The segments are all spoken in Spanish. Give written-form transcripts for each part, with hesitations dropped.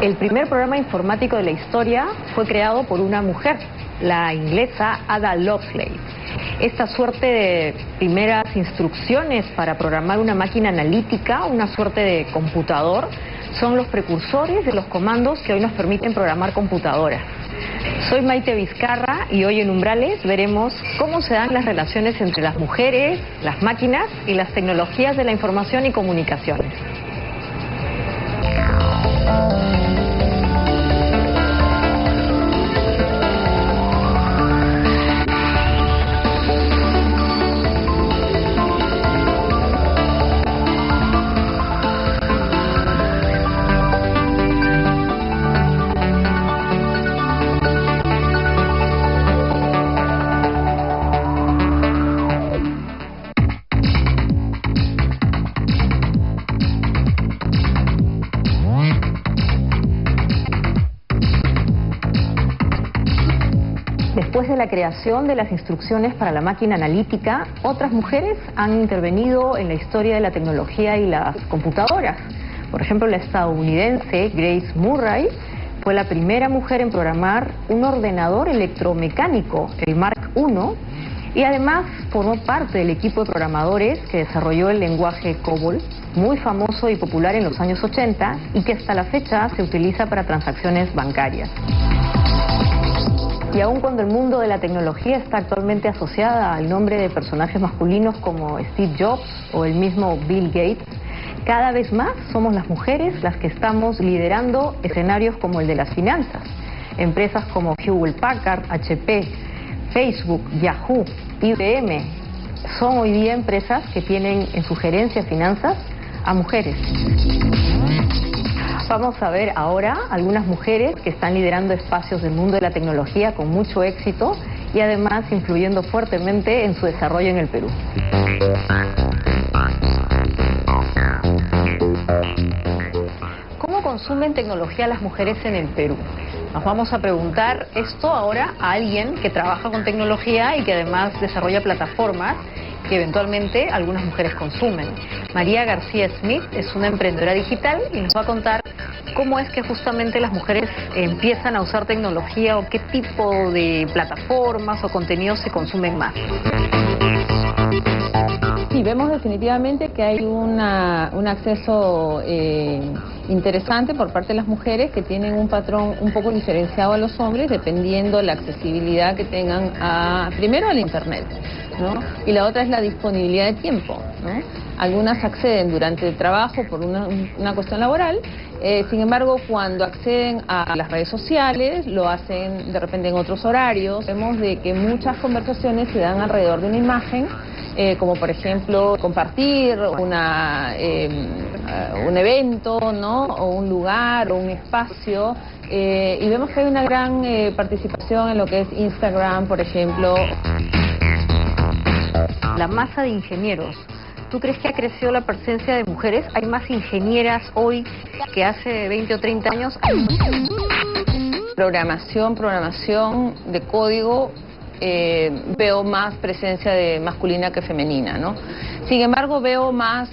El primer programa informático de la historia fue creado por una mujer, la inglesa Ada Lovelace. Esta suerte de primeras instrucciones para programar una máquina analítica, una suerte de computador, son los precursores de los comandos que hoy nos permiten programar computadoras. Soy Maite Vizcarra y hoy en Umbrales veremos cómo se dan las relaciones entre las mujeres, las máquinas y las tecnologías de la información y comunicaciones. Después de la creación de las instrucciones para la máquina analítica, otras mujeres han intervenido en la historia de la tecnología y las computadoras. Por ejemplo, la estadounidense Grace Murray fue la primera mujer en programar un ordenador electromecánico, el Mark I, y además formó parte del equipo de programadores que desarrolló el lenguaje COBOL, muy famoso y popular en los años 80 y que hasta la fecha se utiliza para transacciones bancarias. Y aun cuando el mundo de la tecnología está actualmente asociada al nombre de personajes masculinos como Steve Jobs o el mismo Bill Gates, cada vez más somos las mujeres las que estamos liderando escenarios como el de las finanzas. Empresas como Hewlett Packard, HP, Facebook, Yahoo, IBM, son hoy día empresas que tienen en su gerencia finanzas a mujeres. Vamos a ver ahora algunas mujeres que están liderando espacios del mundo de la tecnología con mucho éxito y además influyendo fuertemente en su desarrollo en el Perú. ¿Cómo consumen tecnología las mujeres en el Perú? Nos vamos a preguntar esto ahora a alguien que trabaja con tecnología y que además desarrolla plataformas que eventualmente algunas mujeres consumen. María García Smith es una emprendedora digital y nos va a contar cómo es que justamente las mujeres empiezan a usar tecnología o qué tipo de plataformas o contenidos se consumen más. Sí, vemos definitivamente que hay un acceso interesante por parte de las mujeres que tienen un patrón un poco diferenciado a los hombres dependiendo la accesibilidad que tengan primero al internet, ¿no? Y la otra es la disponibilidad de tiempo, ¿no? Algunas acceden durante el trabajo por una cuestión laboral, sin embargo cuando acceden a las redes sociales lo hacen de repente en otros horarios. Vemos de que muchas conversaciones se dan alrededor de una imagen, como por ejemplo compartir un evento, ¿no? O un lugar o un espacio, y vemos que hay una gran participación en lo que es Instagram, por ejemplo. La masa de ingenieros. ¿Tú crees que ha crecido la presencia de mujeres? ¿Hay más ingenieras hoy que hace 20 o 30 años? Programación de código, veo más presencia de masculina que femenina, ¿no? Sin embargo, veo más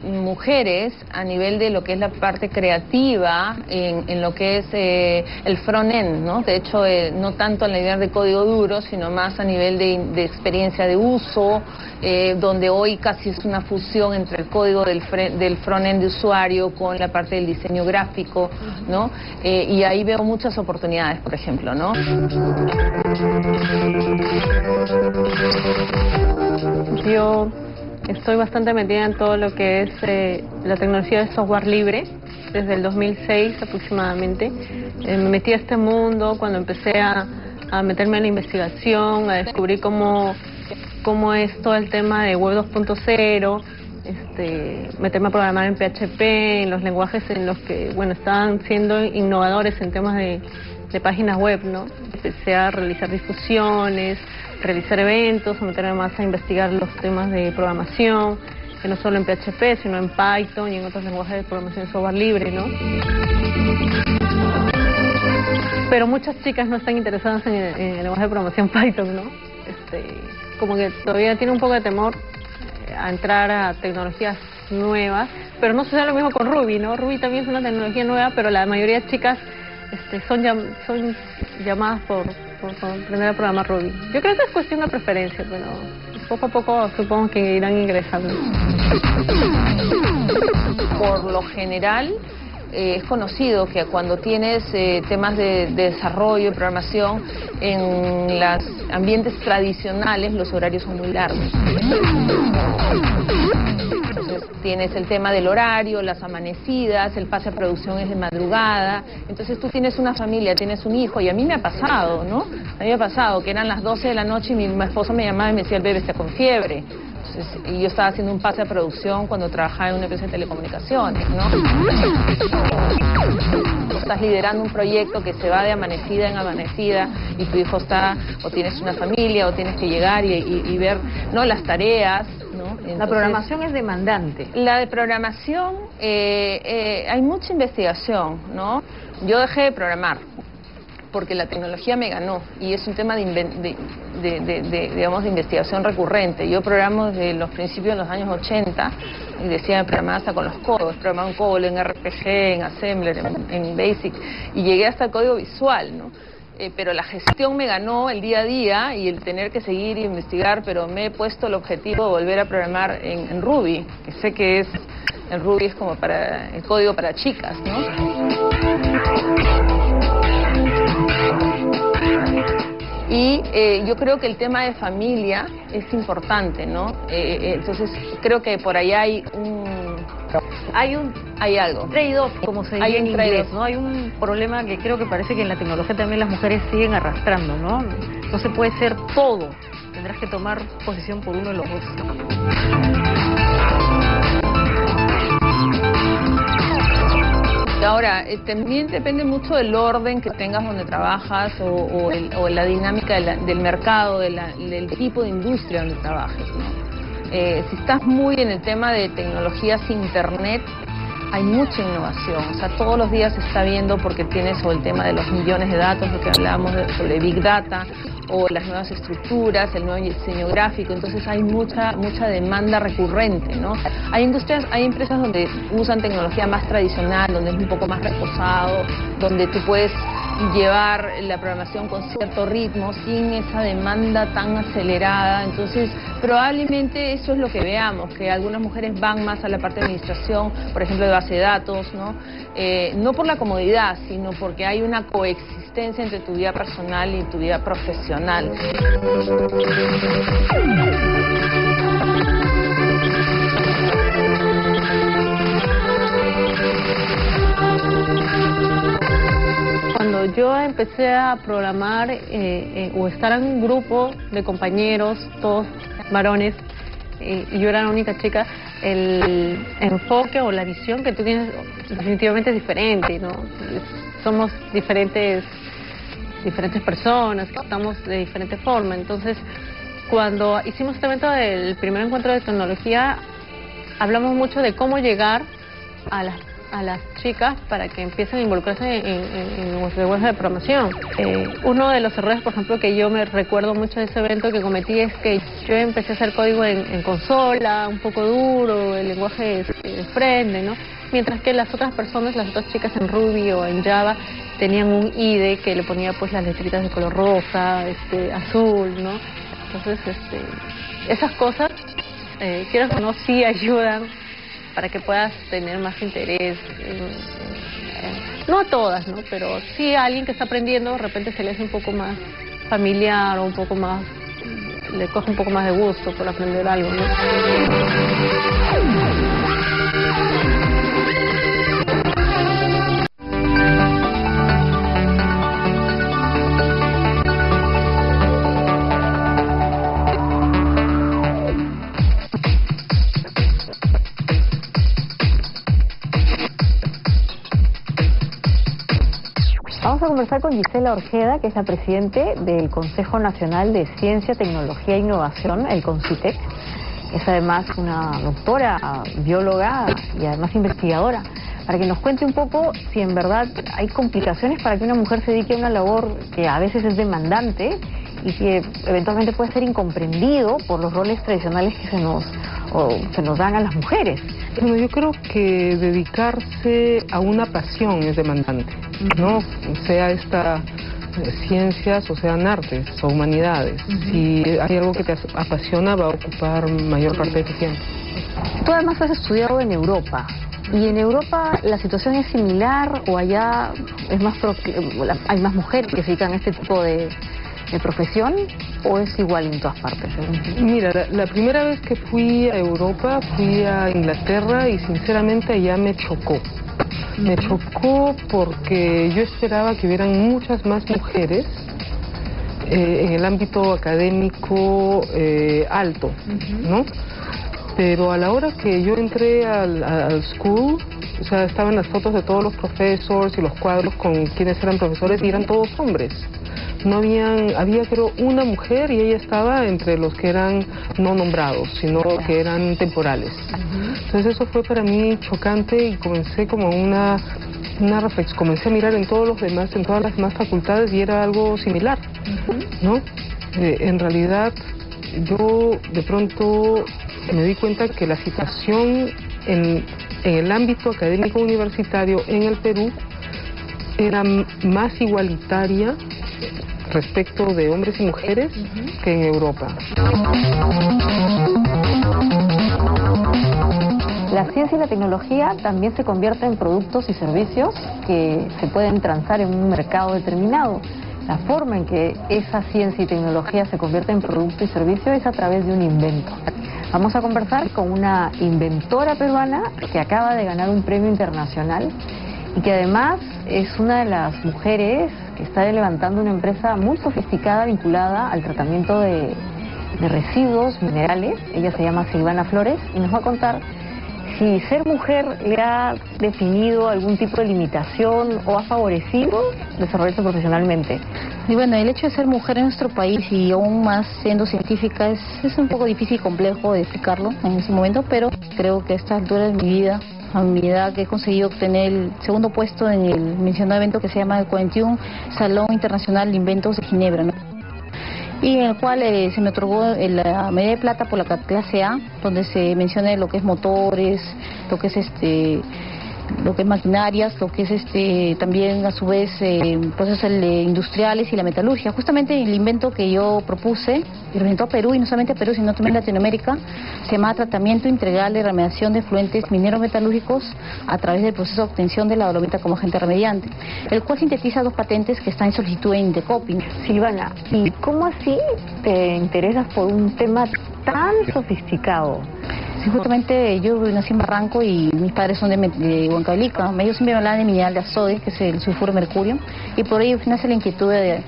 mujeres a nivel de lo que es la parte creativa, en lo que es el front-end, ¿no? De hecho, no tanto a nivel de código duro, sino más a nivel de experiencia de uso, donde hoy casi es una fusión entre el código del front-end de usuario con la parte del diseño gráfico, ¿no? Y ahí veo muchas oportunidades, por ejemplo, ¿no? Yo estoy bastante metida en todo lo que es la tecnología de software libre, desde el 2006 aproximadamente. Me metí a este mundo cuando empecé a meterme en la investigación, a descubrir cómo es todo el tema de Web 2.0, meterme a programar en PHP, en los lenguajes en los que, bueno, estaban siendo innovadores en temas de páginas web, ¿no? Empecé a realizar discusiones, realizar eventos, a meterme más a investigar los temas de programación, que no solo en PHP, sino en Python y en otros lenguajes de programación de software libre, ¿no? Pero muchas chicas no están interesadas en el lenguaje de programación Python, ¿no? Como que todavía tiene un poco de temor a entrar a tecnologías nuevas, pero no sucede lo mismo con Ruby, ¿no? Ruby también es una tecnología nueva, pero la mayoría de chicas son llamadas por aprender a programar Ruby. Yo creo que es cuestión de preferencia, pero poco a poco supongo que irán ingresando. Por lo general, es conocido que cuando tienes temas de desarrollo y programación en los ambientes tradicionales, los horarios son muy largos. Entonces tienes el tema del horario, las amanecidas, el pase a producción es de madrugada. Entonces tú tienes una familia, tienes un hijo, y a mí me ha pasado, ¿no? A mí me ha pasado que eran las 12 de la noche y mi esposo me llamaba y me decía: el bebé está con fiebre. Y yo estaba haciendo un pase a producción cuando trabajaba en una empresa de telecomunicaciones, ¿no? Estás liderando un proyecto que se va de amanecida en amanecida y tu hijo está, o tienes una familia, o tienes que llegar y ver, ¿no?, las tareas, ¿no? Entonces, la programación es demandante. La de programación, hay mucha investigación, ¿no? Yo dejé de programar porque la tecnología me ganó, y es un tema digamos, de investigación recurrente. Yo programo desde los principios de los años 80, y decía programar hasta con los codos, programar un COBOL, en RPG, en Assembler, en Basic, y llegué hasta el código visual, ¿no? Pero la gestión me ganó el día a día y el tener que seguir e investigar, pero me he puesto el objetivo de volver a programar en Ruby, que sé que el Ruby es como para el código para chicas, ¿no? Y yo creo que el tema de familia es importante, ¿no? Entonces creo que por ahí hay algo. Trade-off, como se dice en inglés, ¿no? Hay un problema que creo que parece que en la tecnología también las mujeres siguen arrastrando, ¿no? No se puede ser todo. Tendrás que tomar posición por uno de los dos. Ahora, también depende mucho del orden que tengas donde trabajas o la dinámica del mercado, del tipo de industria donde trabajes, ¿no? Si estás muy en el tema de tecnologías internet, hay mucha innovación, o sea, todos los días se está viendo, porque tienes o el tema de los millones de datos, lo que hablamos sobre Big Data, o las nuevas estructuras, el nuevo diseño gráfico. Entonces hay mucha demanda recurrente, ¿no? Hay empresas donde usan tecnología más tradicional, donde es un poco más reposado, donde tú puedes llevar la programación con cierto ritmo, sin esa demanda tan acelerada. Entonces, probablemente eso es lo que veamos, que algunas mujeres van más a la parte de administración, por ejemplo, de base de datos, ¿no? No por la comodidad, sino porque hay una coexistencia entre tu vida personal y tu vida profesional. Cuando yo empecé a programar o estar en un grupo de compañeros, todos varones, y yo era la única chica, el enfoque o la visión que tú tienes definitivamente es diferente, ¿no? Somos diferentes personas, estamos de diferente forma. Entonces, cuando hicimos este evento del primer encuentro de tecnología, hablamos mucho de cómo llegar a las chicas para que empiecen a involucrarse en los lenguajes de programación. Uno de los errores, por ejemplo, que yo me recuerdo mucho de ese evento que cometí, es que yo empecé a hacer código en consola, un poco duro, el lenguaje de frente, ¿no? Mientras que las otras personas, las otras chicas en Ruby o en Java, tenían un IDE que le ponía pues las letritas de color rosa, azul, ¿no? Entonces, esas cosas, quieras o no, sí ayudan para que puedas tener más interés. No a todas, ¿no? Pero sí a alguien que está aprendiendo, de repente se le hace un poco más familiar o un poco más, le coge un poco más de gusto por aprender algo, ¿no? Vamos a conversar con Gisela Orjeda, que es la presidente del Consejo Nacional de Ciencia, Tecnología e Innovación, el CONCITEC. Es además una doctora, bióloga y además investigadora, para que nos cuente un poco si en verdad hay complicaciones para que una mujer se dedique a una labor que a veces es demandante y que eventualmente puede ser incomprendido por los roles tradicionales que se nos dan a las mujeres. Bueno, yo creo que dedicarse a una pasión es demandante, ¿no? Sea esta ciencias o sean artes o humanidades. Si hay algo que te apasiona, va a ocupar mayor parte de tu tiempo. Tú además has estudiado en Europa. ¿Y en Europa la situación es similar o allá es más hay más mujeres que se dedican a este tipo de profesión o es igual en todas partes? Mira, la primera vez que fui a Europa fui a Inglaterra y sinceramente allá me chocó. Me chocó porque yo esperaba que hubieran muchas más mujeres en el ámbito académico alto, ¿no? Pero a la hora que yo entré al school, o sea, estaban las fotos de todos los profesores y los cuadros con quienes eran profesores y eran todos hombres. No había creo una mujer y ella estaba entre los que eran no nombrados, sino que eran temporales. Entonces eso fue para mí chocante y comencé como una reflexión, comencé a mirar en todos los demás, en todas las demás facultades y era algo similar, ¿no? En realidad yo de pronto me di cuenta que la situación en el ámbito académico universitario en el Perú era más igualitaria respecto de hombres y mujeres que en Europa. La ciencia y la tecnología también se convierten en productos y servicios que se pueden transar en un mercado determinado. La forma en que esa ciencia y tecnología se convierte en producto y servicio es a través de un invento. Vamos a conversar con una inventora peruana que acaba de ganar un premio internacional y que además es una de las mujeres que está levantando una empresa muy sofisticada vinculada al tratamiento de residuos minerales. Ella se llama Silvana Flores y nos va a contar si ser mujer le ha definido algún tipo de limitación o ha favorecido desarrollarse profesionalmente. Y bueno, el hecho de ser mujer en nuestro país y aún más siendo científica es un poco difícil y complejo de explicarlo en ese momento, pero creo que a esta altura de mi vida, a mi edad, que he conseguido obtener el segundo puesto en el mencionado evento que se llama el 41 Salón Internacional de Inventos de Ginebra, ¿no? Y en el cual se me otorgó la medalla de plata por la clase A, donde se menciona lo que es motores, lo que es maquinarias, lo que es también a su vez procesos industriales y la metalurgia. Justamente el invento que yo propuse y representó a Perú, y no solamente a Perú sino también a Latinoamérica, se llama tratamiento integral de remediación de efluentes mineros metalúrgicos a través del proceso de obtención de la dolomita como agente remediante, el cual sintetiza dos patentes que están en solicitud en Indecopy. Silvana, ¿y cómo así te interesas por un tema tan sofisticado? Sí, justamente yo nací en Barranco y mis padres son de Huancavelica. Ellos siempre me hablaban de mineral de azode, que es el sulfuro de mercurio, y por ahí nace la inquietud de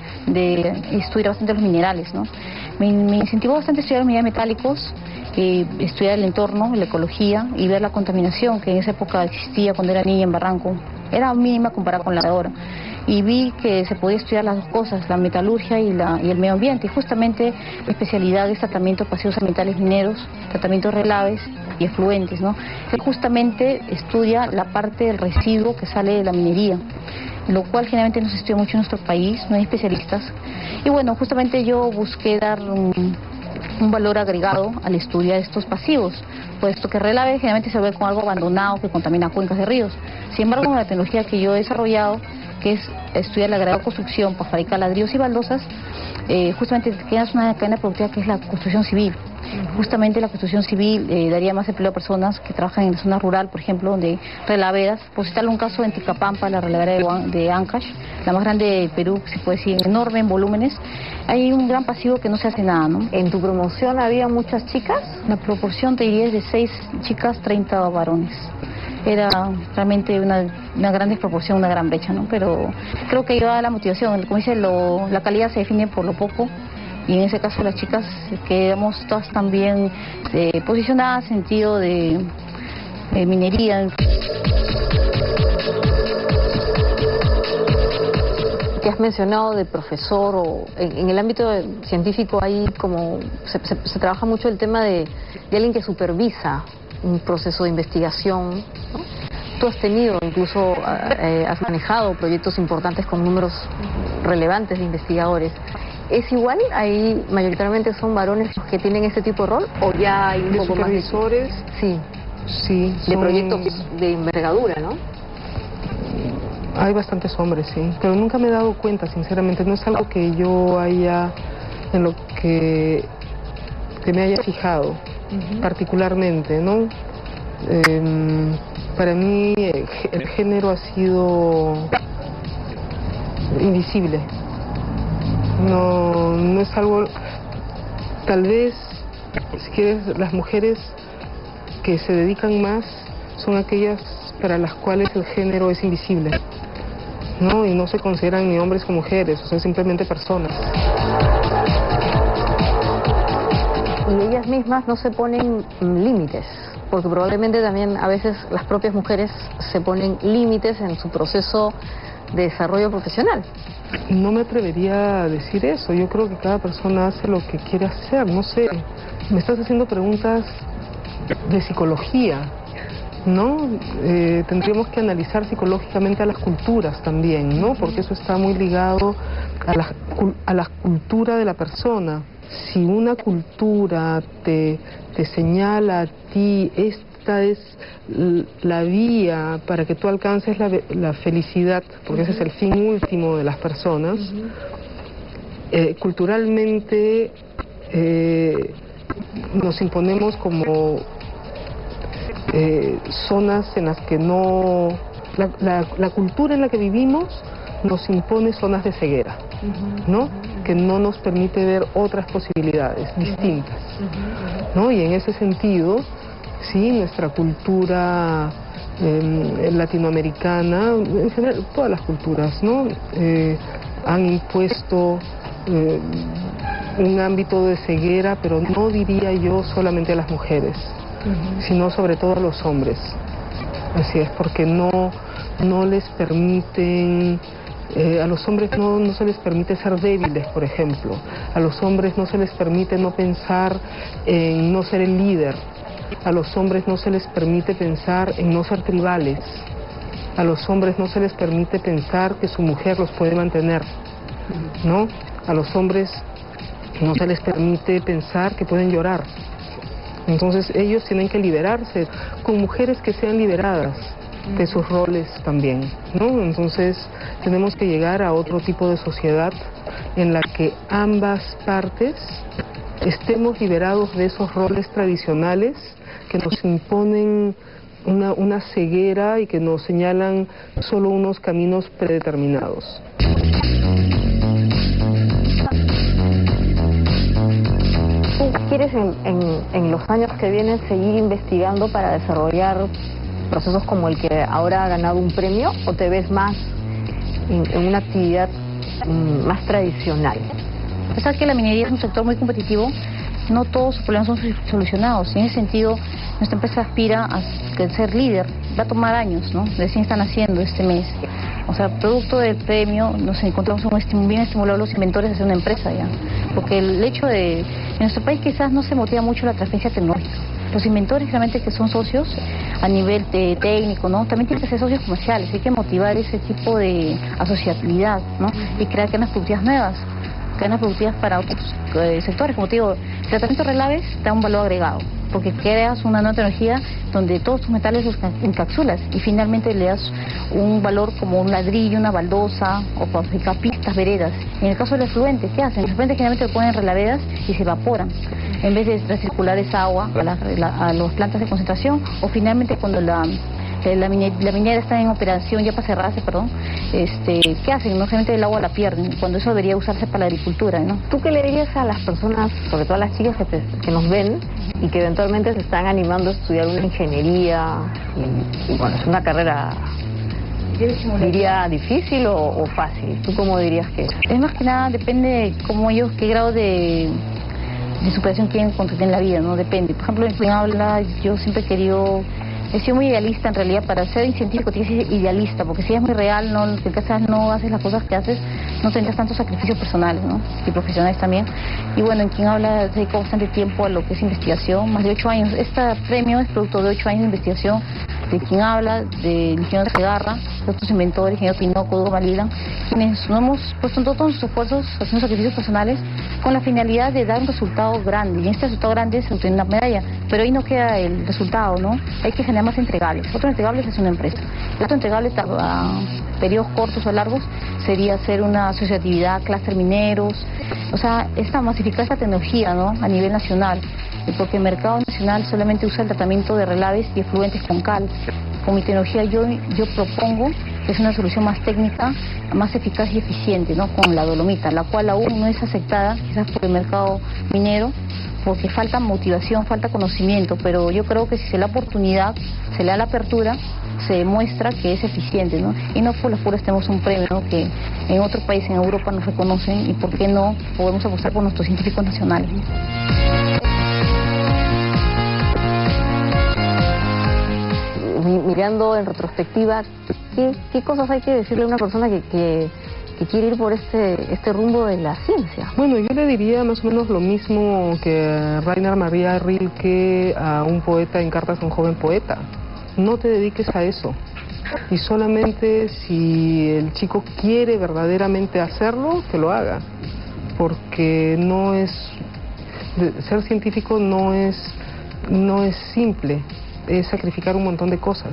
estudiar bastante los minerales, ¿no? Me incentivó bastante estudiar minerales metálicos, estudiar el entorno, la ecología y ver la contaminación que en esa época existía cuando era niña en Barranco. Era mínima comparada con la de ahora. Y vi que se podía estudiar las dos cosas, la metalurgia y el medio ambiente. Y justamente la especialidad es tratamiento de pasivos ambientales mineros, tratamientos relaves y efluentes, ¿no? Él justamente estudia la parte del residuo que sale de la minería, lo cual generalmente no se estudia mucho en nuestro país, no hay especialistas. Y bueno, justamente yo busqué dar un valor agregado al estudio de estos pasivos, puesto que relave generalmente se ve con algo abandonado que contamina cuencas de ríos. Sin embargo, con la tecnología que yo he desarrollado, que es estudiar la agregada construcción para fabricar ladrillos y baldosas, justamente quedas una cadena productiva que es la construcción civil. Justamente la construcción civil daría más empleo a personas que trabajan en la zona rural, por ejemplo, donde relaveras. Por citarle un caso en Ticapampa, la relavera de Ancash, la más grande de Perú, se puede decir, enorme en volúmenes. Hay un gran pasivo que no se hace nada, ¿no? ¿En tu promoción había muchas chicas? La proporción, te diría, es de 6 chicas, 30 varones. Era realmente una gran desproporción, una gran brecha, ¿no? Pero creo que lleva la motivación. Como dice, la calidad se define por lo poco. Y en ese caso las chicas quedamos todas también posicionadas en sentido de minería. Que has mencionado de profesor o en el ámbito científico hay como se trabaja mucho el tema de alguien que supervisa un proceso de investigación, ¿no? Tú has tenido, incluso has manejado proyectos importantes con números relevantes de investigadores. ¿Es igual? ¿Ahí mayoritariamente son varones los que tienen este tipo de rol o ya hay un poco más de... supervisores? Sí. sí. De proyectos de envergadura, ¿no? Hay bastantes hombres, sí, pero nunca me he dado cuenta, sinceramente, no es algo que yo haya, en lo que me haya fijado particularmente, ¿no? Para mí el género ha sido invisible, no es algo, tal vez, si quieres, las mujeres que se dedican más son aquellas para las cuales el género es invisible, ¿no? Y no se consideran ni hombres como mujeres, o sea, simplemente personas. Y ellas mismas no se ponen límites, porque probablemente también a veces las propias mujeres se ponen límites en su proceso de desarrollo profesional. No me atrevería a decir eso, yo creo que cada persona hace lo que quiere hacer, no sé. Me estás haciendo preguntas de psicología, ¿no? Tendríamos que analizar psicológicamente a las culturas también, ¿no? Porque eso está muy ligado a la cultura de la persona. Si una cultura te señala a ti, esta es la vía para que tú alcances la felicidad, porque ese es el fin último de las personas, culturalmente nos imponemos como zonas en las que no... La cultura en la que vivimos nos impone zonas de ceguera, ¿no? Que no nos permite ver otras posibilidades distintas, ¿no? Y en ese sentido, sí, nuestra cultura latinoamericana, en general todas las culturas, ¿no? Han impuesto un ámbito de ceguera, pero no diría yo solamente a las mujeres, sino sobre todo a los hombres. Así es, porque no les permiten, a los hombres no se les permite ser débiles, por ejemplo. A los hombres no se les permite no pensar en no ser el líder. A los hombres no se les permite pensar en no ser tribales. A los hombres no se les permite pensar que su mujer los puede mantener, ¿no? A los hombres no se les permite pensar que pueden llorar. Entonces ellos tienen que liberarse con mujeres que sean liberadas de sus roles también, ¿no? Entonces tenemos que llegar a otro tipo de sociedad en la que ambas partes estemos liberados de esos roles tradicionales que nos imponen una ceguera y que nos señalan solo unos caminos predeterminados. ¿Quieres en los años que vienen seguir investigando para desarrollar procesos como el que ahora ha ganado un premio, o te ves más en una actividad más tradicional? A pesar que la minería es un sector muy competitivo, no todos sus problemas son solucionados. En ese sentido, nuestra empresa aspira a ser líder. Va a tomar años, ¿no? Recién están haciendo este mes. O sea, producto del premio, nos encontramos bien estimulados los inventores de ser una empresa ya. Porque el hecho de... En nuestro país quizás no se motiva mucho la transferencia tecnológica. Los inventores realmente que son socios a nivel técnico, ¿no? También tienen que ser socios comerciales. Hay que motivar ese tipo de asociatividad, ¿no? Y crear cadenas productivas nuevas. Cadenas productivas para otros sectores. Como te digo, el tratamiento de relaves da un valor agregado, porque creas una nueva tecnología donde todos tus metales los encapsulas y finalmente le das un valor como un ladrillo, una baldosa o para fabricar pistas, veredas. Y en el caso de los efluentes, ¿qué hacen? Los efluentes generalmente lo ponen en relaveras y se evaporan en vez de recircular esa agua a las plantas de concentración, o finalmente cuando la minera está en operación ya para cerrarse, ¿qué hacen? No solamente el agua la pierden, cuando eso debería usarse para la agricultura, ¿no? ¿Tú qué le dirías a las personas, sobre todo a las chicas que nos ven y que eventualmente se están animando a estudiar una ingeniería y bueno, es una carrera, diría, difícil o fácil? ¿Tú cómo dirías que es? Es más que nada, depende de cómo ellos, qué grado de superación quieren construir en la vida, ¿no? Depende. Por ejemplo, en quien habla, yo siempre he sido muy idealista en realidad. Para ser científico tienes que ser idealista, porque si es muy real, si no haces las cosas que haces, no tendrás tantos sacrificios personales, ¿no? Y profesionales también. Y bueno, en quien habla, dedico bastante tiempo a lo que es investigación, más de 8 años. Este premio es producto de 8 años de investigación de quien habla, del ingeniero Segarra, de otros inventores, ingeniero Tinoco, Hugo Malila, quienes nos hemos puesto en todos nuestros esfuerzos, haciendo sacrificios personales, con la finalidad de dar un resultado grande. Y en este resultado grande se obtiene una medalla, pero ahí no queda el resultado, ¿no? Hay que generar más entregables. Otro entregable es una empresa. Otro entregable a periodos cortos o largos sería hacer una asociatividad, clúster mineros, o sea, masificar esta tecnología, ¿no?, a nivel nacional, porque el mercado nacional solamente usa el tratamiento de relaves y efluentes con cal. Con mi tecnología yo propongo que es una solución más técnica, más eficaz y eficiente, ¿no?, con la dolomita, la cual aún no es aceptada quizás por el mercado minero, porque falta motivación, falta conocimiento, pero yo creo que si se le da la oportunidad, se le da la apertura, se demuestra que es eficiente, ¿no? Y no por las puras tenemos un premio, ¿no?, que en otros países, en Europa, nos reconocen, y por qué no podemos apostar por nuestros científicos nacionales, ¿no? Mirando en retrospectiva, ¿qué cosas hay que decirle a una persona que quiere ir por este rumbo de la ciencia? Bueno, yo le diría más o menos lo mismo que Rainer Maria Rilke a un poeta en Cartas a un joven poeta. No te dediques a eso. Y solamente si el chico quiere verdaderamente hacerlo, que lo haga. Porque ser científico no es simple. Es sacrificar un montón de cosas,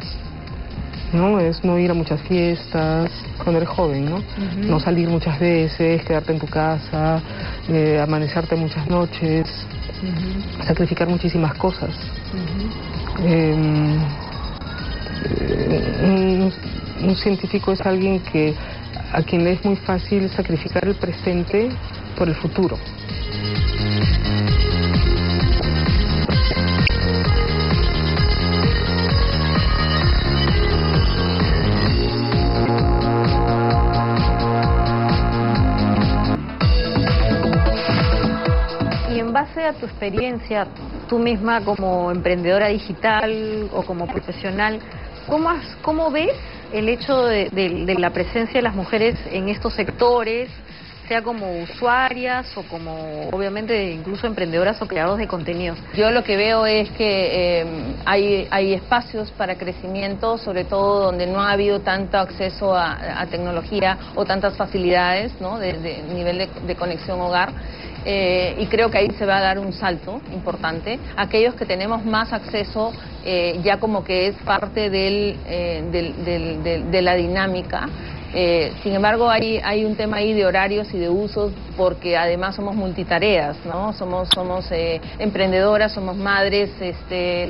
¿no? Es no ir a muchas fiestas cuando eres joven, ¿no? No salir muchas veces, quedarte en tu casa, amanecerte muchas noches, sacrificar muchísimas cosas. Un científico es alguien a quien le es muy fácil sacrificar el presente por el futuro. A tu experiencia, tú misma como emprendedora digital o como profesional, ¿cómo ves el hecho de la presencia de las mujeres en estos sectores, sea como usuarias o como, obviamente, incluso emprendedoras o creadores de contenidos? Yo lo que veo es que hay espacios para crecimiento, sobre todo donde no ha habido tanto acceso a tecnología o tantas facilidades, ¿no?, de nivel de conexión hogar. Y creo que ahí se va a dar un salto importante. Aquellos que tenemos más acceso, ya como que es parte de la dinámica. Sin embargo, hay un tema ahí de horarios y de usos, porque además somos multitareas, ¿no? Somos emprendedoras, somos madres,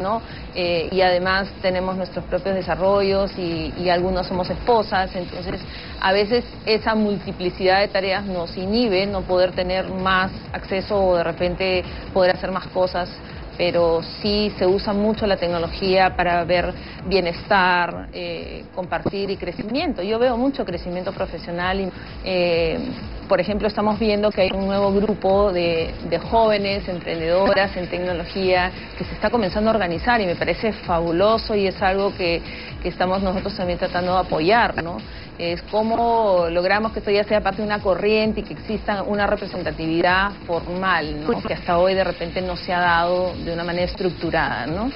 ¿no? Y además tenemos nuestros propios desarrollos y algunos somos esposas. Entonces, a veces esa multiplicidad de tareas nos inhibe no poder tener más acceso o de repente poder hacer más cosas. Pero sí se usa mucho la tecnología para ver bienestar, compartir y crecimiento. Yo veo mucho crecimiento profesional. Por ejemplo, estamos viendo que hay un nuevo grupo de jóvenes emprendedoras en tecnología que se está comenzando a organizar y me parece fabuloso, y es algo que estamos nosotros también tratando de apoyar, ¿no? Es cómo logramos que esto ya sea parte de una corriente y que exista una representatividad formal, ¿no?, que hasta hoy de repente no se ha dado de una manera estructurada, ¿no?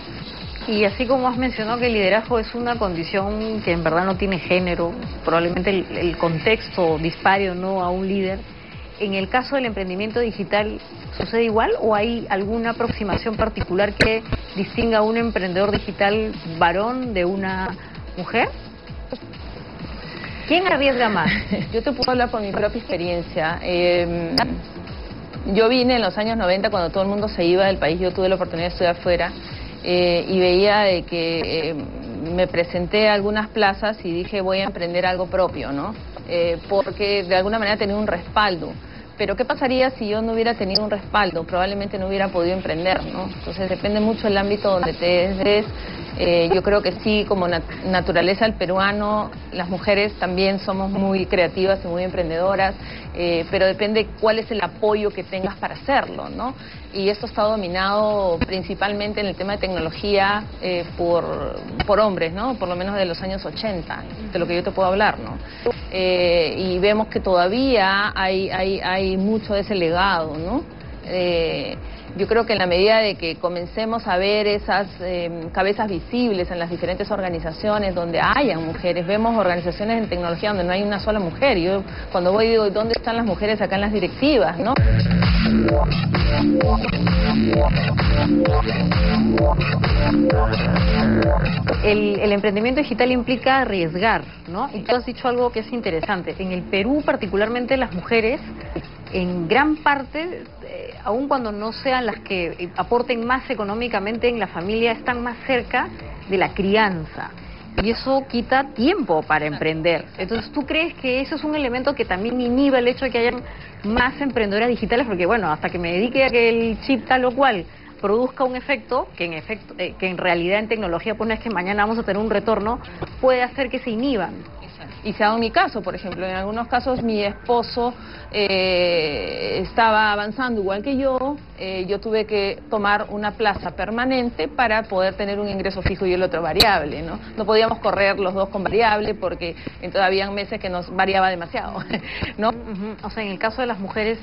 Y así como has mencionado que el liderazgo es una condición que en verdad no tiene género, probablemente el contexto dispare o no a un líder, ¿en el caso del emprendimiento digital sucede igual o hay alguna aproximación particular que distinga a un emprendedor digital varón de una mujer? ¿Quién arriesga más? Yo te puedo hablar por mi propia experiencia. Yo vine en los años 90 cuando todo el mundo se iba del país. Yo tuve la oportunidad de estudiar fuera y veía de que me presenté a algunas plazas y dije voy a emprender algo propio, ¿no? Porque de alguna manera tenía un respaldo. Pero ¿qué pasaría si yo no hubiera tenido un respaldo? Probablemente no hubiera podido emprender, ¿no? Entonces depende mucho del ámbito donde te des. Yo creo que sí, como naturaleza del peruano, las mujeres también somos muy creativas y muy emprendedoras, pero depende cuál es el apoyo que tengas para hacerlo, ¿no? Y esto está dominado principalmente en el tema de tecnología por hombres, ¿no? Por lo menos de los años 80, de lo que yo te puedo hablar, ¿no? Y vemos que todavía hay mucho de ese legado, ¿no? Yo creo que en la medida de que comencemos a ver esas cabezas visibles en las diferentes organizaciones donde hayan mujeres, vemos organizaciones en tecnología donde no hay una sola mujer. Yo cuando voy digo, ¿dónde están las mujeres acá en las directivas, no? El emprendimiento digital implica arriesgar, ¿no? Y tú has dicho algo que es interesante. En el Perú, particularmente, las mujeres, en gran parte, aun cuando no sean las que aporten más económicamente en la familia, están más cerca de la crianza. Y eso quita tiempo para emprender. Entonces, ¿tú crees que eso es un elemento que también inhibe el hecho de que hayan más emprendedoras digitales? Porque, bueno, hasta que me dedique a que el chip tal o cual produzca un efecto, que en realidad en tecnología pues no es que mañana vamos a tener un retorno, puede hacer que se inhiban. Y se ha dado en mi caso, por ejemplo, en algunos casos mi esposo estaba avanzando igual que yo tuve que tomar una plaza permanente para poder tener un ingreso fijo y el otro variable, ¿no? No podíamos correr los dos con variable porque entonces habían meses que nos variaba demasiado, ¿no? O sea, en el caso de las mujeres,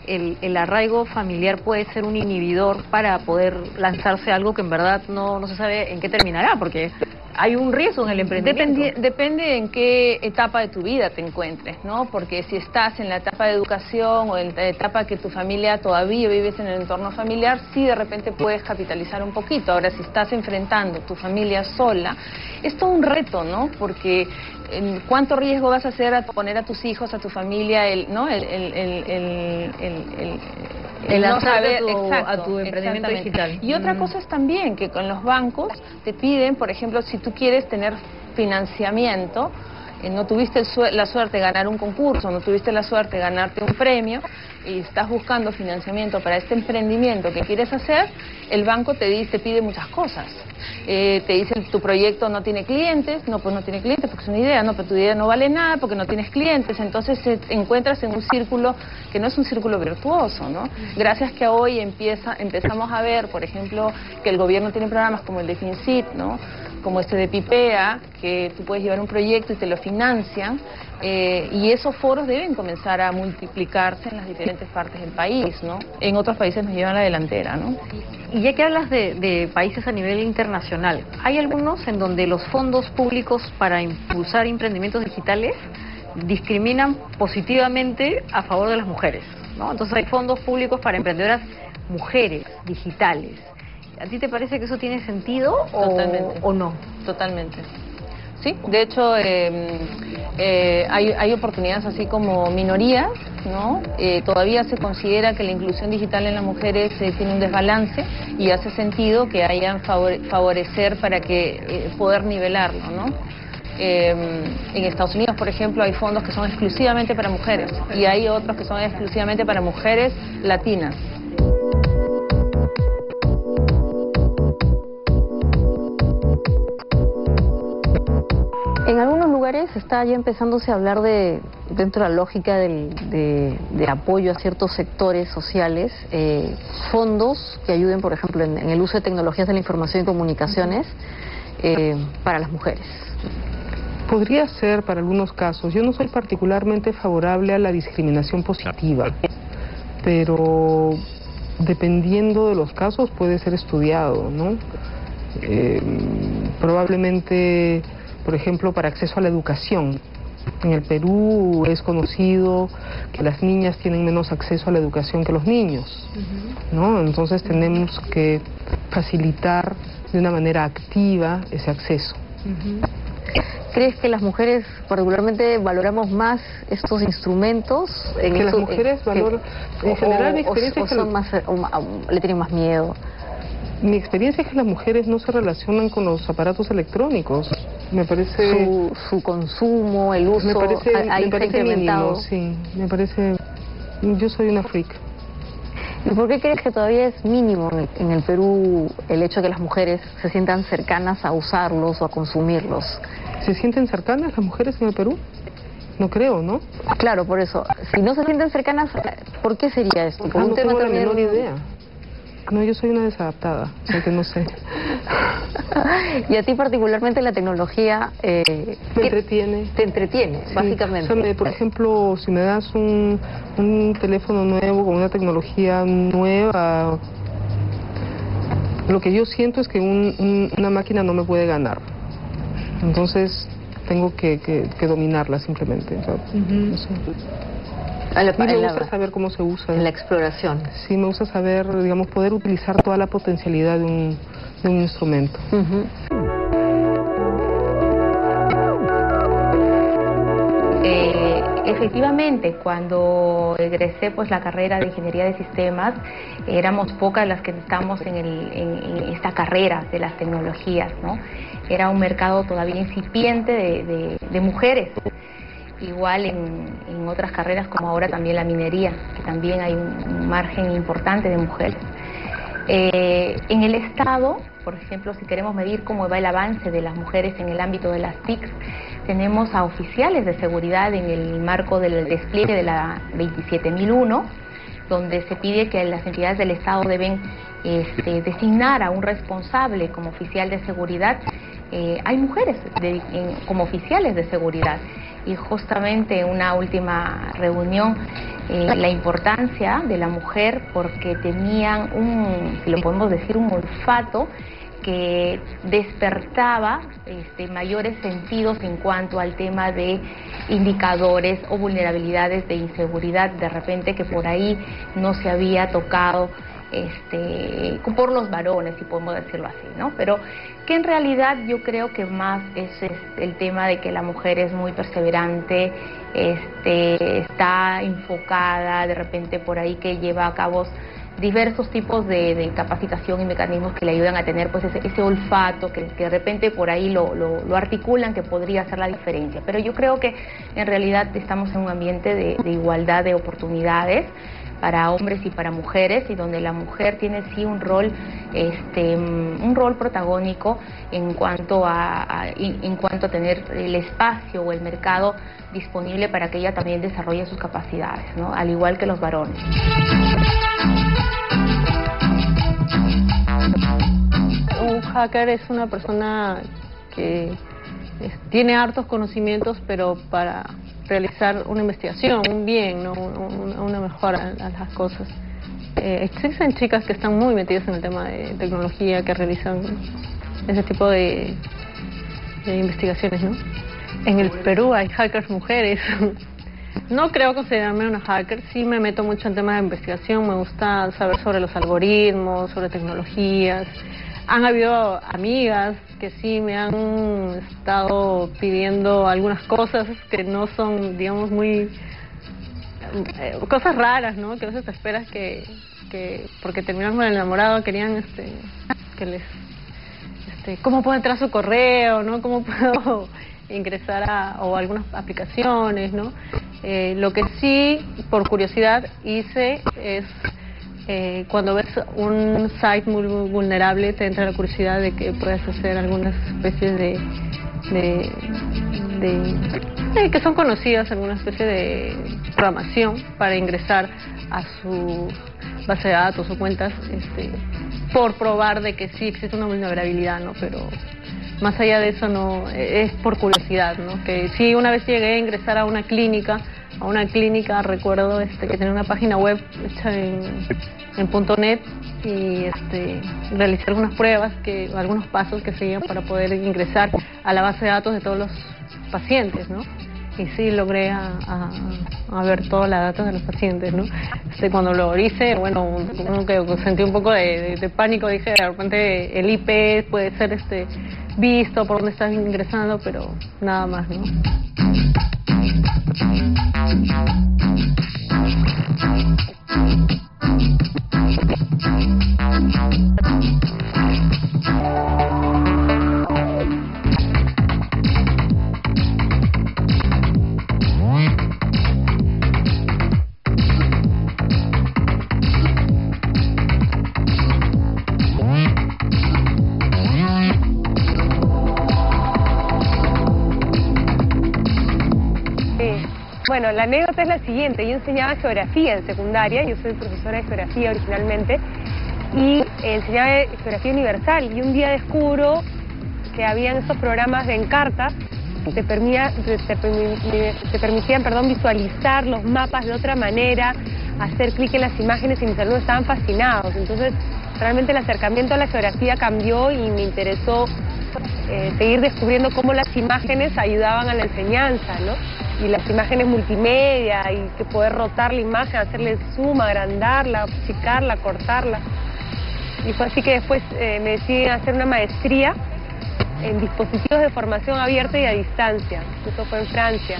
el arraigo familiar puede ser un inhibidor para poder lanzarse a algo que en verdad no se sabe en qué terminará, porque hay un riesgo en el emprendimiento. Depende en qué etapa de tu vida te encuentres, ¿no? Porque si estás en la etapa de educación o en la etapa que tu familia todavía vives en el entorno familiar, sí de repente puedes capitalizar un poquito. Ahora, si estás enfrentando tu familia sola, es todo un reto, ¿no? Porque ¿cuánto riesgo vas a hacer a poner a tus hijos, a tu familia, el no saber a tu emprendimiento digital? Y otra cosa es también que con los bancos te piden, por ejemplo, si tú quieres tener financiamiento, no tuviste la suerte de ganar un concurso, no tuviste la suerte de ganarte un premio y estás buscando financiamiento para este emprendimiento que quieres hacer, el banco te pide muchas cosas. Te dice, tu proyecto no tiene clientes, no, pues no tiene clientes porque es una idea, no, pero tu idea no vale nada porque no tienes clientes, entonces te encuentras en un círculo que no es un círculo virtuoso, ¿no? Gracias que hoy empezamos a ver, por ejemplo, que el gobierno tiene programas como el de FinCit, ¿no? Como este de Pipea, que tú puedes llevar un proyecto y te lo financian, y esos foros deben comenzar a multiplicarse en las diferentes partes del país, ¿no? En otros países nos llevan a la delantera, ¿no? Y ya que hablas de países a nivel internacional, ¿hay algunos en donde los fondos públicos para impulsar emprendimientos digitales discriminan positivamente a favor de las mujeres, ¿no? Entonces hay fondos públicos para emprendedoras mujeres digitales. ¿A ti te parece que eso tiene sentido o no? Totalmente. Sí, de hecho hay oportunidades así como minorías, ¿no? Todavía se considera que la inclusión digital en las mujeres tiene un desbalance y hace sentido que hayan favorecer para que poder nivelarlo, ¿no? En Estados Unidos, por ejemplo, hay fondos que son exclusivamente para mujeres y hay otros que son exclusivamente para mujeres latinas. En algunos lugares está ya empezándose a hablar dentro de la lógica de apoyo a ciertos sectores sociales, fondos que ayuden, por ejemplo, en el uso de tecnologías de la información y comunicaciones para las mujeres. Podría ser para algunos casos. Yo no soy particularmente favorable a la discriminación positiva, pero dependiendo de los casos puede ser estudiado, ¿no? Probablemente, por ejemplo, para acceso a la educación. En el Perú es conocido que las niñas tienen menos acceso a la educación que los niños, ¿no? Entonces tenemos que facilitar de una manera activa ese acceso. ¿Crees que las mujeres particularmente valoramos más estos instrumentos? Que las mujeres valoran, en general mi experiencia es que son más, le tienen más miedo. Mi experiencia es que las mujeres no se relacionan con los aparatos electrónicos. Me parece... Su consumo, el uso, me parece mínimo, sí. Me parece... Yo soy una freak. ¿Y por qué crees que todavía es mínimo en el Perú el hecho de que las mujeres se sientan cercanas a usarlos o a consumirlos? ¿Se sienten cercanas las mujeres en el Perú? No creo, ¿no? Claro, por eso. Si no se sienten cercanas, ¿por qué sería esto? ¿Por un no tema tengo la también... menor idea. No, yo soy una desadaptada, o sea que no sé. Y a ti particularmente la tecnología... Me entretiene. Te entretiene, sí, básicamente. O sea, por ejemplo, si me das un teléfono nuevo con una tecnología nueva, lo que yo siento es que una máquina no me puede ganar. Entonces tengo que dominarla simplemente. O sea, no sé. Me gusta saber cómo se usa. En la exploración. Sí, me gusta saber, digamos, poder utilizar toda la potencialidad de un instrumento. Efectivamente, cuando egresé pues la carrera de Ingeniería de Sistemas, éramos pocas las que estamos en esta carrera de las tecnologías, ¿no? Era un mercado todavía incipiente de mujeres. Igual en otras carreras como ahora también la minería, que también hay un margen importante de mujeres. En el Estado, por ejemplo, si queremos medir cómo va el avance de las mujeres en el ámbito de las TICs, tenemos a oficiales de seguridad en el marco del despliegue de la 27001, donde se pide que las entidades del Estado deben designar a un responsable como oficial de seguridad. Hay mujeres como oficiales de seguridad. Y justamente en una última reunión, la importancia de la mujer, porque tenían si lo podemos decir, un olfato que despertaba mayores sentidos en cuanto al tema de indicadores o vulnerabilidades de inseguridad, de repente que por ahí no se había tocado por los varones, si podemos decirlo así, ¿no? Pero que en realidad yo creo que más es el tema de que la mujer es muy perseverante, está enfocada, de repente por ahí que lleva a cabo diversos tipos de capacitación y mecanismos que le ayudan a tener pues ese olfato que de repente por ahí lo articulan, que podría hacer la diferencia. Pero yo creo que en realidad estamos en un ambiente de igualdad de oportunidades para hombres y para mujeres, y donde la mujer tiene sí un rol protagónico en cuanto a tener el espacio o el mercado disponible para que ella también desarrolle sus capacidades, ¿no? Al igual que los varones. Un hacker es una persona que tiene hartos conocimientos, pero para realizar una investigación, un bien, ¿no? una mejora a las cosas. Existen chicas que están muy metidas en el tema de tecnología, que realizan ese tipo de investigaciones, ¿no? En el Perú hay hackers mujeres. No creo considerarme una hacker, sí me meto mucho en temas de investigación, me gusta saber sobre los algoritmos, sobre tecnologías. Han habido amigas que sí me han estado pidiendo algunas cosas que no son, digamos, muy... cosas raras, ¿no? Que a veces te esperas que porque terminaron con el enamorado, querían que les... ¿cómo puedo entrar a su correo, no? ¿Cómo puedo ingresar o algunas aplicaciones, no? Lo que sí, por curiosidad, hice es... cuando ves un site muy vulnerable, te entra la curiosidad de que puedes hacer algunas especies que son conocidas, alguna especie de programación para ingresar a su base de datos o cuentas, por probar de que sí existe una vulnerabilidad, ¿no? Pero más allá de eso no, es por curiosidad, ¿no? Que sí, una vez llegué a ingresar a una clínica, recuerdo que tenía una página web hecha en .net y realicé algunas pruebas, algunos pasos que seguían para poder ingresar a la base de datos de todos los pacientes, ¿no? Y sí logré a ver toda la data de los pacientes, ¿no? Cuando lo hice, bueno, como que sentí un poco de pánico, dije, de repente el IP puede ser visto por dónde estás ingresando, pero nada más, ¿no? Bueno, la anécdota es la siguiente. Yo enseñaba geografía en secundaria, yo soy profesora de geografía originalmente, y enseñaba geografía universal, y un día descubro que habían estos programas de Encarta te permitían visualizar los mapas de otra manera, hacer clic en las imágenes, y mis alumnos estaban fascinados. Entonces realmente el acercamiento a la geografía cambió y me interesó seguir descubriendo cómo las imágenes ayudaban a la enseñanza, ¿no? Y las imágenes multimedia, y que poder rotar la imagen, hacerle zoom, agrandarla, achicarla, cortarla. Y fue así que después me decidí a hacer una maestría en dispositivos de formación abierta y a distancia. Eso fue en Francia.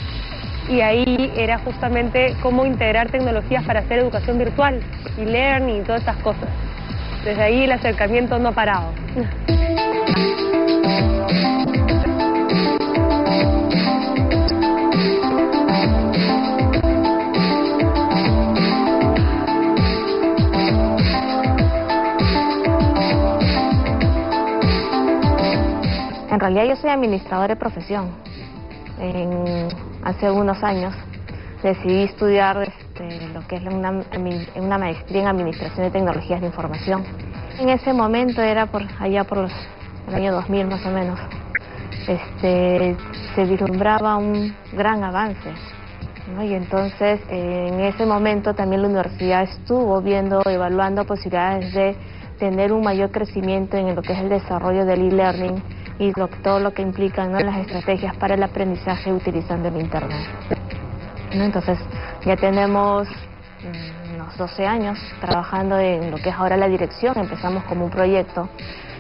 Y ahí era justamente cómo integrar tecnologías para hacer educación virtual, y learning y todas estas cosas. Desde ahí el acercamiento no ha parado. En realidad yo soy administradora de profesión. Hace unos años decidí estudiar lo que es una maestría en Administración de Tecnologías de Información. En ese momento era allá por el año 2000 más o menos. Se vislumbraba un gran avance, ¿no? Y entonces en ese momento también la universidad estuvo evaluando posibilidades de tener un mayor crecimiento en lo que es el desarrollo del e-learning y todo lo que implican, ¿no?, las estrategias para el aprendizaje utilizando el Internet, ¿no? Entonces ya tenemos unos 12 años trabajando en lo que es ahora la dirección. Empezamos como un proyecto,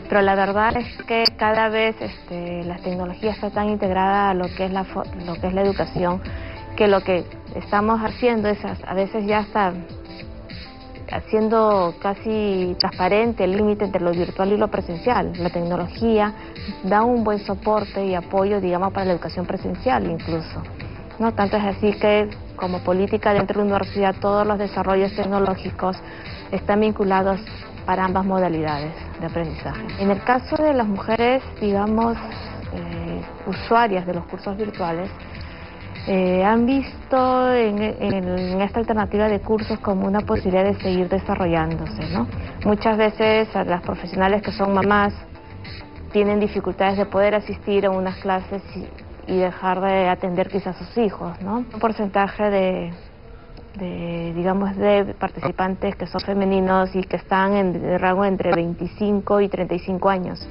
pero la verdad es que cada vez la tecnología está tan integrada a lo que es la educación, que lo que estamos haciendo es a veces ya está haciendo casi transparente el límite entre lo virtual y lo presencial. La tecnología da un buen soporte y apoyo, digamos, para la educación presencial incluso, ¿no? Tanto es así que como política dentro de la universidad todos los desarrollos tecnológicos están vinculados para ambas modalidades de aprendizaje. En el caso de las mujeres, digamos, usuarias de los cursos virtuales, han visto en esta alternativa de cursos como una posibilidad de seguir desarrollándose, ¿no? Muchas veces a las profesionales que son mamás tienen dificultades de poder asistir a unas clases y dejar de atender quizás a sus hijos, ¿no? Un porcentaje de participantes que son femeninos y que están en el rango entre 25 y 35 años.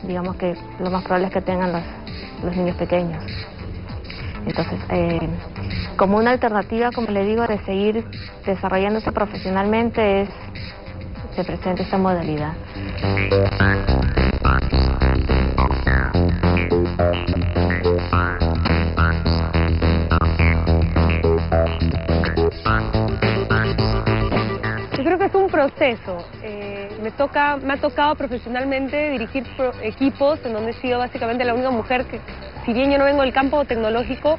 Digamos que lo más probable es que tengan los niños pequeños. Entonces, como una alternativa, como le digo, de seguir desarrollándose profesionalmente, se presenta esta modalidad. Yo creo que es un proceso. Me ha tocado profesionalmente dirigir equipos en donde he sido básicamente la única mujer que, si bien yo no vengo del campo tecnológico,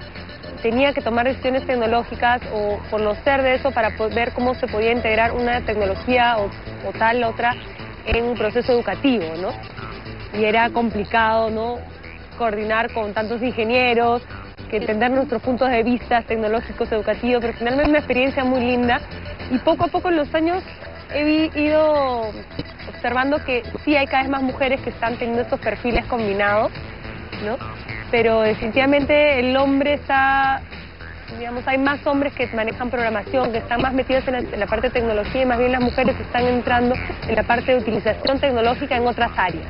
tenía que tomar decisiones tecnológicas o conocer de eso para ver cómo se podía integrar una tecnología o tal otra en un proceso educativo, ¿no? Y era complicado, ¿no?, coordinar con tantos ingenieros, que entender nuestros puntos de vista tecnológicos, educativos, pero finalmente es una experiencia muy linda. Y poco a poco en los años he ido observando que sí hay cada vez más mujeres que están teniendo estos perfiles combinados, ¿no? Pero definitivamente el hombre está, digamos, hay más hombres que manejan programación, que están más metidos en la parte de tecnología, y más bien las mujeres están entrando en la parte de utilización tecnológica en otras áreas.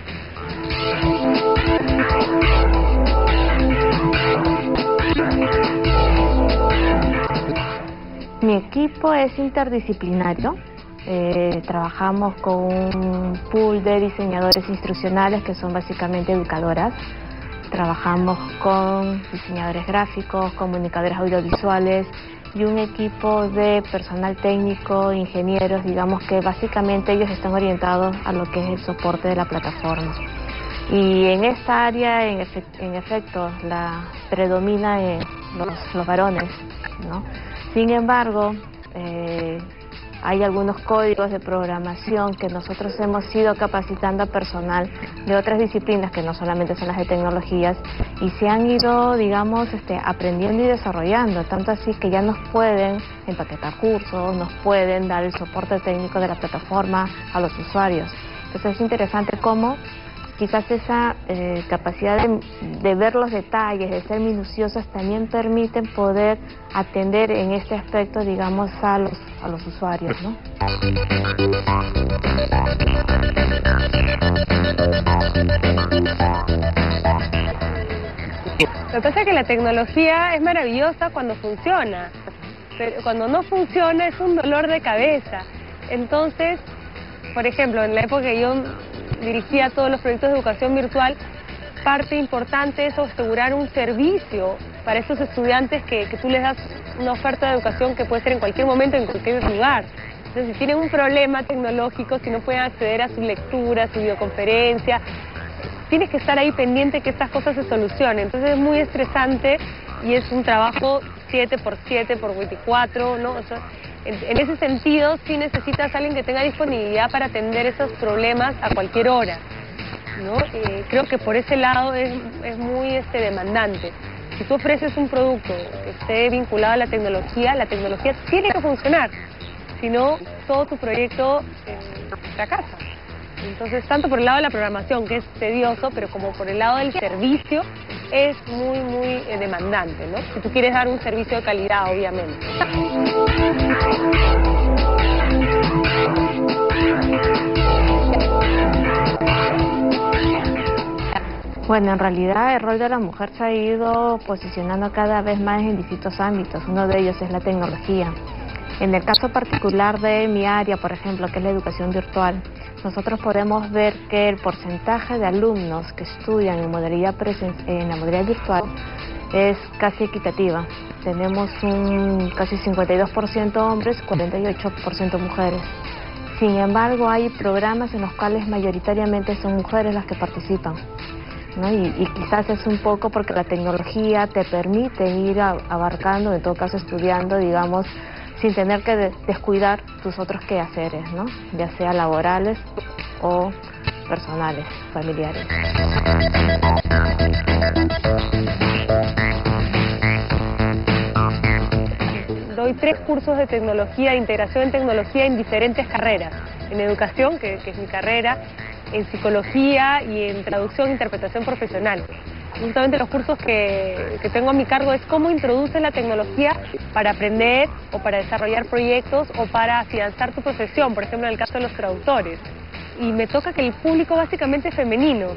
Mi equipo es interdisciplinario. Trabajamos con un pool de diseñadores instruccionales que son básicamente educadoras. Trabajamos con diseñadores gráficos, comunicadores audiovisuales y un equipo de personal técnico, ingenieros, digamos que básicamente ellos están orientados a lo que es el soporte de la plataforma. Y en esta área, en efecto, predomina los varones, ¿no? Sin embargo, hay algunos códigos de programación que nosotros hemos ido capacitando a personal de otras disciplinas que no solamente son las de tecnologías y se han ido, digamos, aprendiendo y desarrollando, tanto así que ya nos pueden empaquetar cursos, nos pueden dar el soporte técnico de la plataforma a los usuarios. Entonces es interesante cómo quizás esa capacidad de ver los detalles, de ser minuciosas, también permiten poder atender en este aspecto, digamos, a los usuarios, ¿no? Lo que pasa es que la tecnología es maravillosa cuando funciona, pero cuando no funciona es un dolor de cabeza. Entonces, por ejemplo, en la época que yo dirigía todos los proyectos de educación virtual, parte importante es asegurar un servicio para estos estudiantes que tú les das una oferta de educación que puede ser en cualquier momento, en cualquier lugar. Entonces, si tienen un problema tecnológico, si no pueden acceder a su lectura, a su videoconferencia, tienes que estar ahí pendiente que estas cosas se solucionen. Entonces es muy estresante y es un trabajo 7x7x24, ¿no? O sea, en ese sentido, sí necesitas a alguien que tenga disponibilidad para atender esos problemas a cualquier hora, ¿no? Creo que por ese lado es muy demandante. Si tú ofreces un producto que esté vinculado a la tecnología tiene que funcionar, si no, todo tu proyecto fracasa. Entonces, tanto por el lado de la programación, que es tedioso, pero como por el lado del servicio, es muy, muy demandante, ¿no? Si tú quieres dar un servicio de calidad, obviamente. Bueno, en realidad el rol de la mujer se ha ido posicionando cada vez más en distintos ámbitos. Uno de ellos es la tecnología. En el caso particular de mi área, por ejemplo, que es la educación virtual, nosotros podemos ver que el porcentaje de alumnos que estudian en la modalidad virtual es casi equitativa. Tenemos un casi 52% hombres, 48% mujeres. Sin embargo, hay programas en los cuales mayoritariamente son mujeres las que participan, ¿no? Y quizás es un poco porque la tecnología te permite ir abarcando, en todo caso estudiando, digamos, sin tener que descuidar tus otros quehaceres, ¿no? Ya sea laborales o personales, familiares. Doy 3 cursos de tecnología, de integración en tecnología en diferentes carreras. En educación, que es mi carrera, en psicología y en traducción e interpretación profesional. Justamente los cursos que tengo a mi cargo es cómo introduces la tecnología para aprender o para desarrollar proyectos o para afianzar tu profesión, por ejemplo en el caso de los traductores. Y me toca que el público básicamente es femenino.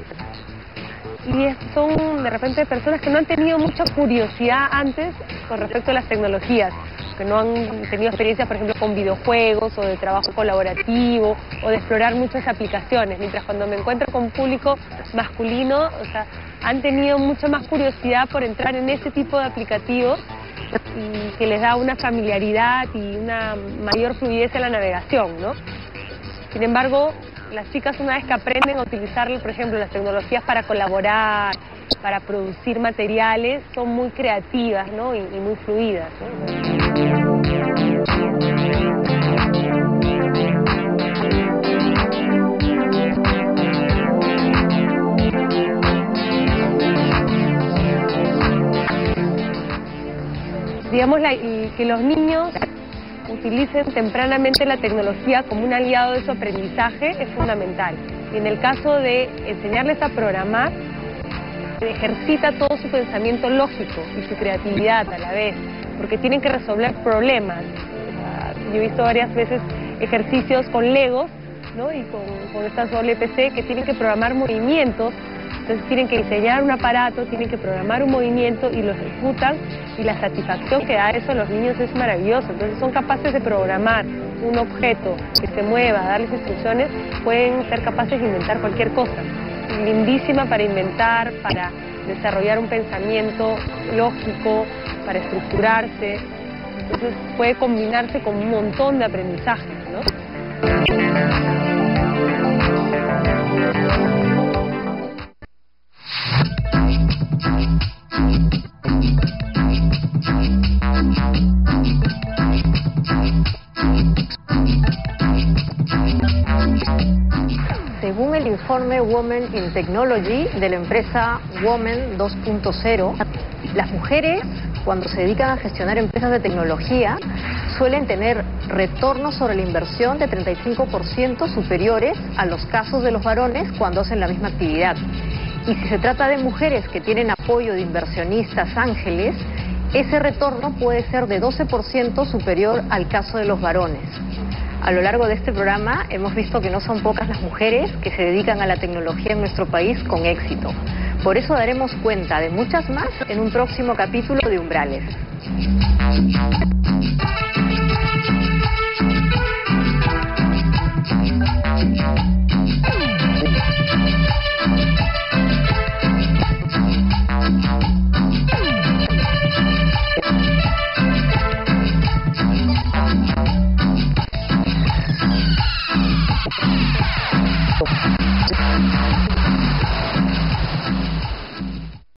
Y son de repente personas que no han tenido mucha curiosidad antes con respecto a las tecnologías, que no han tenido experiencia, por ejemplo, con videojuegos o de trabajo colaborativo o de explorar muchas aplicaciones, mientras cuando me encuentro con público masculino, o sea, han tenido mucha más curiosidad por entrar en ese tipo de aplicativos y que les da una familiaridad y una mayor fluidez en la navegación, ¿no? Sin embargo, las chicas una vez que aprenden a utilizar, por ejemplo, las tecnologías para colaborar, para producir materiales, son muy creativas, ¿no? y muy fluidas, ¿no? Digamos que los niños utilicen tempranamente la tecnología como un aliado de su aprendizaje es fundamental. Y en el caso de enseñarles a programar, ejercita todo su pensamiento lógico y su creatividad a la vez, porque tienen que resolver problemas. Yo he visto varias veces ejercicios con Legos, ¿no? Y con estas WPC que tienen que programar movimientos. Entonces tienen que diseñar un aparato, tienen que programar un movimiento y lo ejecutan, y la satisfacción que da eso a los niños es maravillosa. Entonces son capaces de programar un objeto que se mueva, darles instrucciones, pueden ser capaces de inventar cualquier cosa. Lindísima para inventar, para desarrollar un pensamiento lógico, para estructurarse. Entonces puede combinarse con un montón de aprendizajes, ¿no? informe Women in Technology de la empresa Women 2.0, las mujeres, cuando se dedican a gestionar empresas de tecnología, suelen tener retornos sobre la inversión de 35% superiores a los casos de los varones cuando hacen la misma actividad. Y si se trata de mujeres que tienen apoyo de inversionistas ángeles, ese retorno puede ser de 12% superior al caso de los varones. A lo largo de este programa hemos visto que no son pocas las mujeres que se dedican a la tecnología en nuestro país con éxito. Por eso daremos cuenta de muchas más en un próximo capítulo de Umbrales.